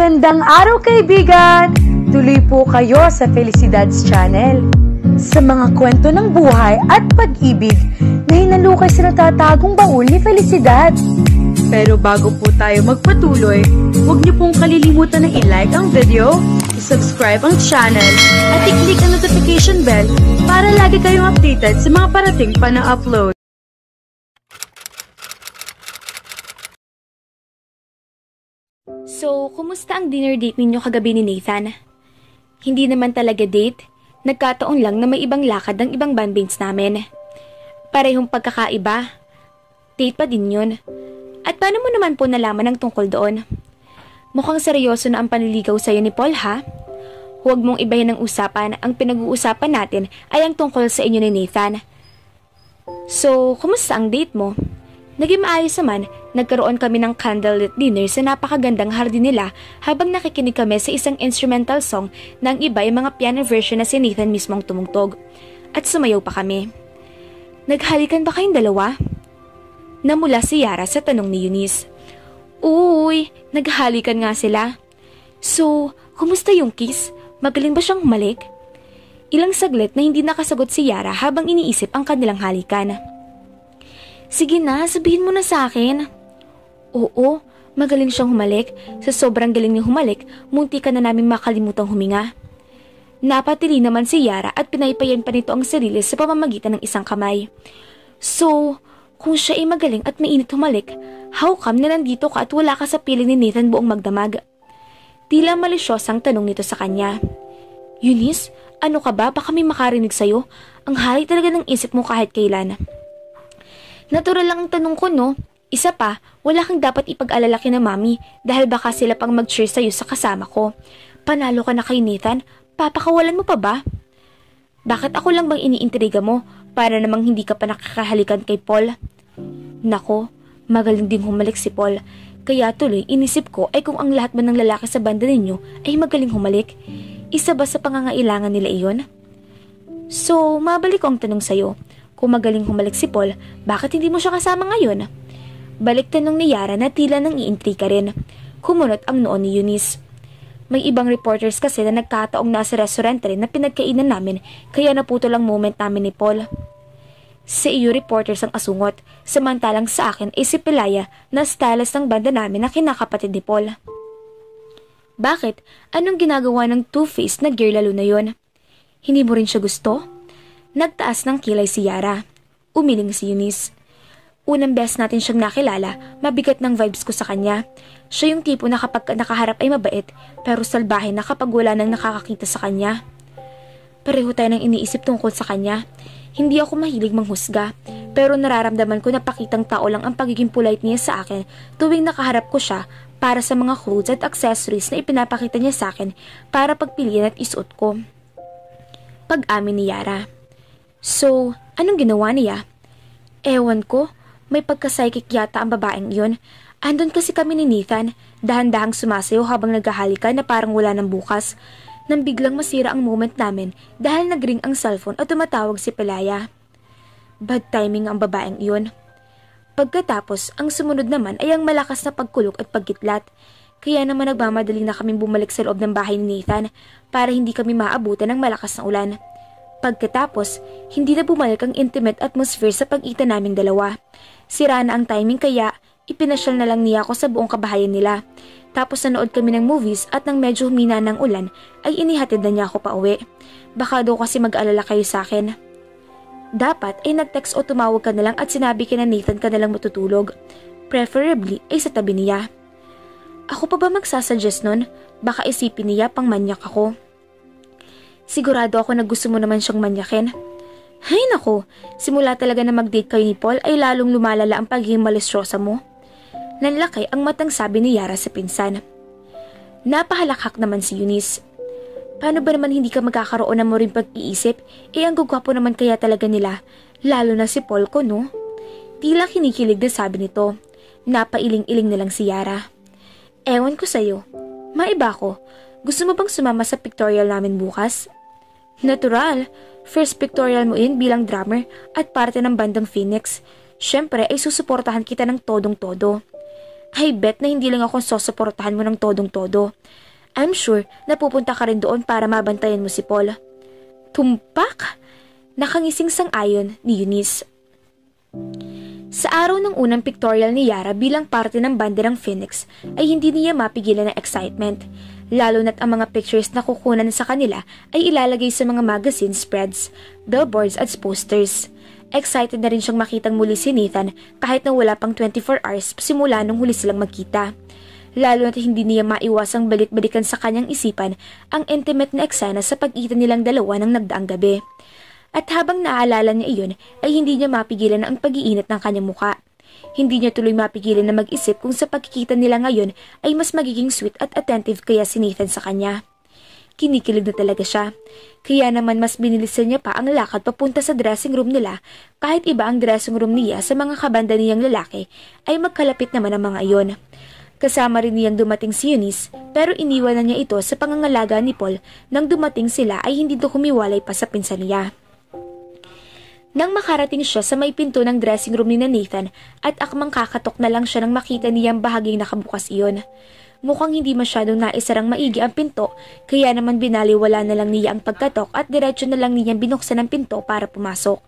Magandang araw kaibigan! Tuloy po kayo sa Felicidad's Channel. Sa mga kwento ng buhay at pag-ibig na hinalukay sa natatagong baul ni Felicidad. Pero bago po tayo magpatuloy, huwag niyo pong kalilimutan na i-like ang video, i-subscribe ang channel, at i-click ang notification bell para lagi kayong updated sa mga parating pa na upload. So, kumusta ang dinner date ninyo kagabi ni Nathan? Hindi naman talaga date, nagkataon lang na may ibang lakad ng ibang bandmates namin. Parehong pagkakaiba, date pa din yun. At paano mo naman po nalaman ang tungkol doon? Mukhang seryoso na ang panliligaw sa'yo ni Paul, ha? Huwag mong ibahin ng usapan, ang pinag-uusapan natin ay ang tungkol sa inyo ni Nathan. So, kumusta ang date mo? Naging maayos naman, nagkaroon kami ng candlelit dinner sa napakagandang hardin nila habang nakikinig kami sa isang instrumental song na ang iba ay mga piano version na si Nathan mismong tumugtog. At sumayaw pa kami. Naghalikan ba kayong dalawa? Namula si Yara sa tanong ni Eunice. Uy, naghalikan nga sila. So, kumusta yung kiss? Magaling ba siyang humalik? Ilang saglit na hindi nakasagot si Yara habang iniisip ang kanilang halikan. Sige na, sabihin mo na sa akin. Oo, magaling siyang humalik. Sa sobrang galing niya humalik, munti ka na namin makalimutang huminga. Napatili naman si Yara at pinaypayan pa nito ang sarili sa pamamagitan ng isang kamay. So, kung siya ay magaling at mainit humalik, how come na nandito ka at wala ka sa piling ni Nathan buong magdamag? Tila malisyosang tanong nito sa kanya. Eunice, ano ka ba? Baka may makarinig sa'yo. Ang hali talaga ng isip mo kahit kailan. Natural lang ang tanong ko, no? Isa pa, wala kang dapat ipag-alala kina mami dahil baka sila pang mag-cheer sa'yo sa kasama ko. Panalo ka na kay Nathan, papakawalan mo pa ba? Bakit ako lang bang iniintriga mo para namang hindi ka pa nakakahalikan kay Paul? Nako, magaling ding humalik si Paul. Kaya tuloy inisip ko ay kung ang lahat ba ng lalaki sa banda ninyo ay magaling humalik, isa ba sa pangangailangan nila iyon? So, mabalik ko ang tanong sa'yo. Kung magaling humalik si Paul, bakit hindi mo siya kasama ngayon? Balik tanong ni Yara na tila nang iintriga rin. Kumunot ang noon ni Eunice. May ibang reporters kasi na nagkataong nasa restaurant rin na pinagkainan namin kaya naputol ang moment namin ni Paul. Sa iyo reporters ang asungot, samantalang sa akin ay si Pelaya na stylist ng banda namin na kinakapatid ni Paul. Bakit? Anong ginagawa ng two-faced na girl lalo na yon? Hindi mo rin siya gusto? Nagtaas ng kilay si Yara. Umiling si Eunice. Unang beses natin siyang nakilala, mabigat ng vibes ko sa kanya. Siya yung tipo na kapag nakaharap ay mabait, pero salbahe na kapag wala nang nakakakita sa kanya. Pareho tayo ng iniisip tungkol sa kanya. Hindi ako mahilig manghusga, pero nararamdaman ko na pakitang tao lang ang pagiging polite niya sa akin tuwing nakaharap ko siya para sa mga clothes at accessories na ipinapakita niya sa akin para pagpilian at isuot ko. Pag-amin ni Yara. So, anong ginawa niya? Ewan ko, may pagka-psychic yata ang babaeng iyon. Andun kasi kami ni Nathan, dahan-dahang sumasayo habang naghahalikan na parang wala ng bukas. Nang biglang masira ang moment namin dahil nagring ang cellphone at tumatawag si Pelaya. Bad timing ang babaeng iyon. Pagkatapos, ang sumunod naman ay ang malakas na pagkulok at pagkitlat. Kaya naman nagmamadali na kaming bumalik sa loob ng bahay ni Nathan para hindi kami maabutan ng malakas na ulan. Pagkatapos, hindi na bumalik ang intimate atmosphere sa pag-ita naming dalawa. Sira na ang timing kaya ipinasyal na lang niya ako sa buong kabahayan nila. Tapos nanood kami ng movies at nang medyo humina ng ulan ay inihatid na niya ako pa uwi. Baka daw kasi mag-alala kayo sa akin. Dapat ay nag-text o tumawag ka na lang at sinabi kina Nathan ka na lang matutulog. Preferably ay sa tabi niya. Ako pa ba magsasuggest nun? Baka isipin niya pang manyak ako. Sigurado ako na gusto mo naman siyang manyakin. Hay nako, simula talaga na mag-date kayo ni Paul ay lalong lumalala ang pagiging malisyosa mo. Nanlaki ang matang sabi ni Yara sa pinsan. Napahalakhak naman si Eunice. Paano ba naman hindi ka magkakaroon ng maring pag-iisip? Ang gugwapo naman kaya talaga nila, lalo na si Paul ko, no? Tila kinikilig na sabi nito. Napailing-iling na lang si Yara. Ewan ko sa'yo. Maiba ko. Gusto mo bang sumama sa pictorial namin bukas? Natural. First pictorial mo bilang drummer at parte ng bandang Phoenix. Siyempre ay susuportahan kita ng todong-todo. I bet na hindi lang ako susuportahan mo ng todong-todo. I'm sure na pupunta ka rin doon para mabantayan mo si Paul. Tumpak! Nakangising sang-ayon ni Eunice. Sa araw ng unang pictorial ni Yara bilang parte ng banderang Phoenix ay hindi niya mapigilan ng excitement, lalo na't ang mga pictures na kukunan sa kanila ay ilalagay sa mga magazine spreads, billboards at posters. Excited na rin siyang makitang muli si Nathan kahit na wala pang 24 hours simula nung huli silang magkita. Lalo na't hindi niya maiwasang balik-balikan sa kanyang isipan ang intimate na eksena sa pag-itan nilang dalawa ng nagdaang gabi. At habang naaalala niya iyon, ay hindi niya mapigilan ang pag-iinit ng kanyang muka. Hindi niya tuloy mapigilan na mag-isip kung sa pagkikita nila ngayon ay mas magiging sweet at attentive kaya si Nathan sa kanya. Kinikilig na talaga siya. Kaya naman mas binilisan niya pa ang lakad papunta sa dressing room nila kahit iba ang dressing room niya sa mga kabanda niyang lalaki ay magkalapit naman ang mga iyon. Kasama rin niyang dumating si Eunice pero iniwanan niya ito sa pangangalaga ni Paul nang dumating sila ay hindi ito humiwalay pa sa pinsan niya. Nang makarating siya sa may pinto ng dressing room ni Nathan at akmang kakatok na lang siya nang makita niyang bahaging nakabukas iyon. Mukhang hindi masyadong naisarang maigi ang pinto kaya naman binaliwala na lang niya ang pagkatok at diretso na lang niyang binuksan ang pinto para pumasok.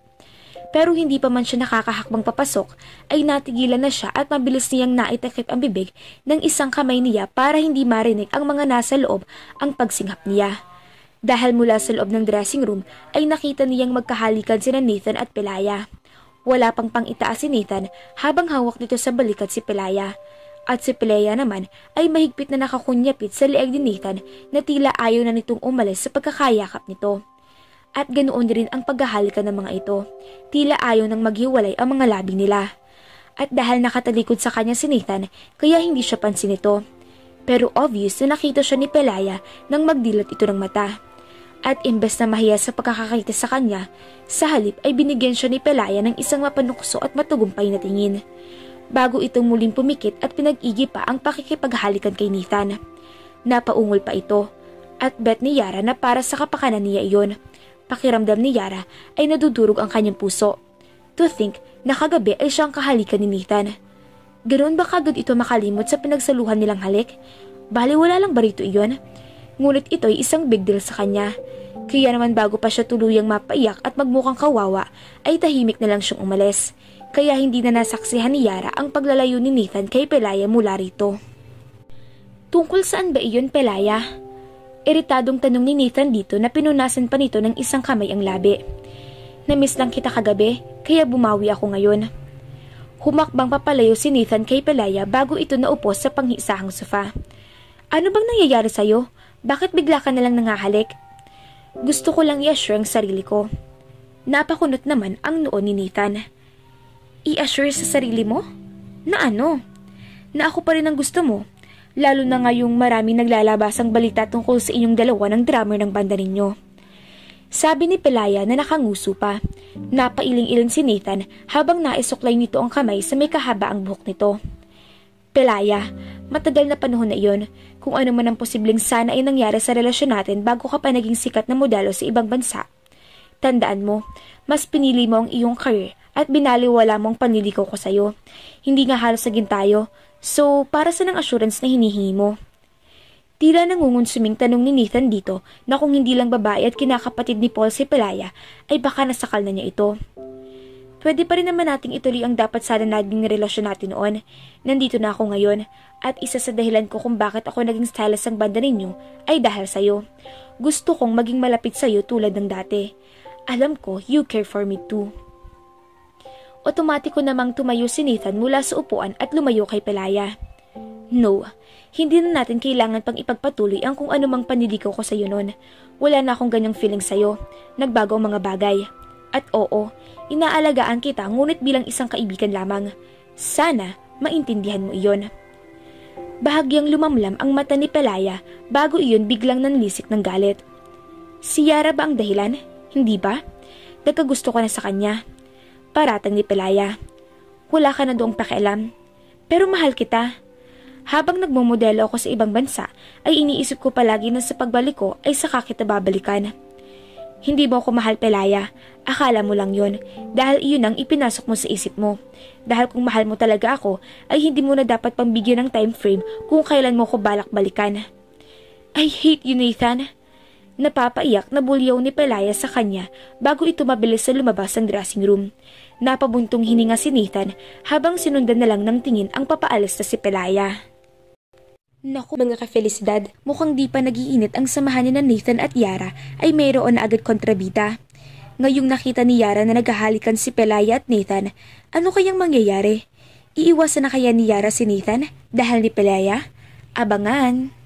Pero hindi pa man siya nakakahakbang papasok ay natigilan na siya at mabilis niyang naitakip ang bibig ng isang kamay niya para hindi marinig ang mga nasa loob ang pagsinghap niya. Dahil mula sa loob ng dressing room ay nakita niyang magkahalikan sina Nathan at Pelaya. Wala pang pang-itaas si Nathan habang hawak dito sa balikat si Pelaya. At si Pelaya naman ay mahigpit na nakakunyapit sa leeg ni Nathan na tila ayaw na nitong umalis sa pagkakayakap nito. At ganoon din ang paghahalikan ng mga ito. Tila ayaw nang maghiwalay ang mga labi nila. At dahil nakatalikod sa kanya si Nathan kaya hindi siya pansin ito. Pero obvious na nakita siya ni Pelaya nang magdilat ito ng mata. At imbes na mahiya sa pagkakakita sa kanya, sa halip ay binigyan siya ni Pelaya ng isang mapanukso at matugumpay na tingin. Bago itong muling pumikit at pinag-igi pa ang pakikipaghalikan kay Nathan. Napaungol pa ito at bet ni Yara na para sa kapakanan niya iyon. Pakiramdam ni Yara ay nadudurog ang kanyang puso. To think na kagabi ay siyang kahalikan ni Nathan. Ganoon ba kagad ito makalimot sa pinagsaluhan nilang halik? Bali wala lang ba rito iyon? Ngunit ito'y isang big deal sa kanya. Kaya naman bago pa siya tuluyang mapaiyak at magmukhang kawawa, ay tahimik na lang siyang umalis. Kaya hindi na nasaksihan ni Yara ang paglalayo ni Nathan kay Pelaya mula rito. Tungkol saan ba iyon, Pelaya? Iritadong tanong ni Nathan dito na pinunasan pa nito ng isang kamay ang labi. Namiss lang kita kagabi, kaya bumawi ako ngayon. Humakbang papalayo si Nathan kay Pelaya bago ito naupo sa panghisahang sofa. Ano bang nangyayari sa'yo? Bakit bigla ka nalang nangahalik? Gusto ko lang i-assure ang sarili ko. Napakunot naman ang noo ni Nathan. I-assure sa sarili mo? Na ano? Na ako pa rin ang gusto mo? Lalo na ngayong marami naglalabasang balita tungkol sa inyong dalawa ng drummer ng banda ninyo. Sabi ni Pelaya na nakanguso pa. Napailing-iling si Nathan habang naisuklay nito ang kamay sa may kahabaang buhok nito. Pelaya, matagal na panahon na iyon. Kung ano man ang posibleng sana ay nangyari sa relasyon natin bago ka pa naging sikat na modelo sa ibang bansa. Tandaan mo, mas pinili mo ang iyong career at binaliwala mo ang panliligaw ko sa'yo. Hindi nga halos naging tayo, so para sa ng assurance na hinihingi mo? Tila nangungunsuming tanong ni Nathan dito na kung hindi lang babae at kinakapatid ni Paul si Pelaya ay baka nasakal na niya ito. Pwede pa rin naman nating ituloy ang dapat sana naging relasyon natin noon. Nandito na ako ngayon at isa sa dahilan ko kung bakit ako naging stylist ng banda ninyo ay dahil sa'yo. Gusto kong maging malapit sa'yo tulad ng dati. Alam ko, you care for me too. Otomatiko namang tumayo si Nathan mula sa upuan at lumayo kay Pelaya. No, hindi na natin kailangan pang ipagpatuloy ang kung anumang panliligaw ko sa'yo noon. Wala na akong ganyang feeling sa'yo. Nagbago ang mga bagay. At oo, inaalagaan kita ngunit bilang isang kaibigan lamang. Sana maintindihan mo iyon. Bahagyang lumamlam ang mata ni Pelaya bago iyon biglang nanlisik ng galit. Si Yara ba ang dahilan? Hindi ba? Nagkagusto ka na sa kanya. Paratang ni Pelaya. Wala ka na doong pakialam. Pero mahal kita. Habang nagmomodelo ako sa ibang bansa, ay iniisip ko palagi na sa pagbalik ko ay saka kita babalikan. Hindi mo ako mahal, Pelaya. Akala mo lang yon dahil iyon ang ipinasok mo sa isip mo. Dahil kung mahal mo talaga ako, ay hindi mo na dapat pambigyan ng time frame kung kailan mo ko balak balikan. I hate you, Nathan. Napapaiyak na bulyaw ni Pelaya sa kanya bago ito mabilis sa lumabas ng dressing room. Napabuntong hininga si Nathan habang sinundan na lang ng tingin ang papaalis na si Pelaya. Naku mga ka-Felicidad, mukhang di pa nagiinit ang samahan ni Nathan at Yara ay mayroon na agad kontrabida. Ngayong nakita ni Yara na naghahalikan si Pelaya at Nathan, ano kayang mangyayari? Iiwasan na kaya ni Yara si Nathan dahil ni Pelaya? Abangan!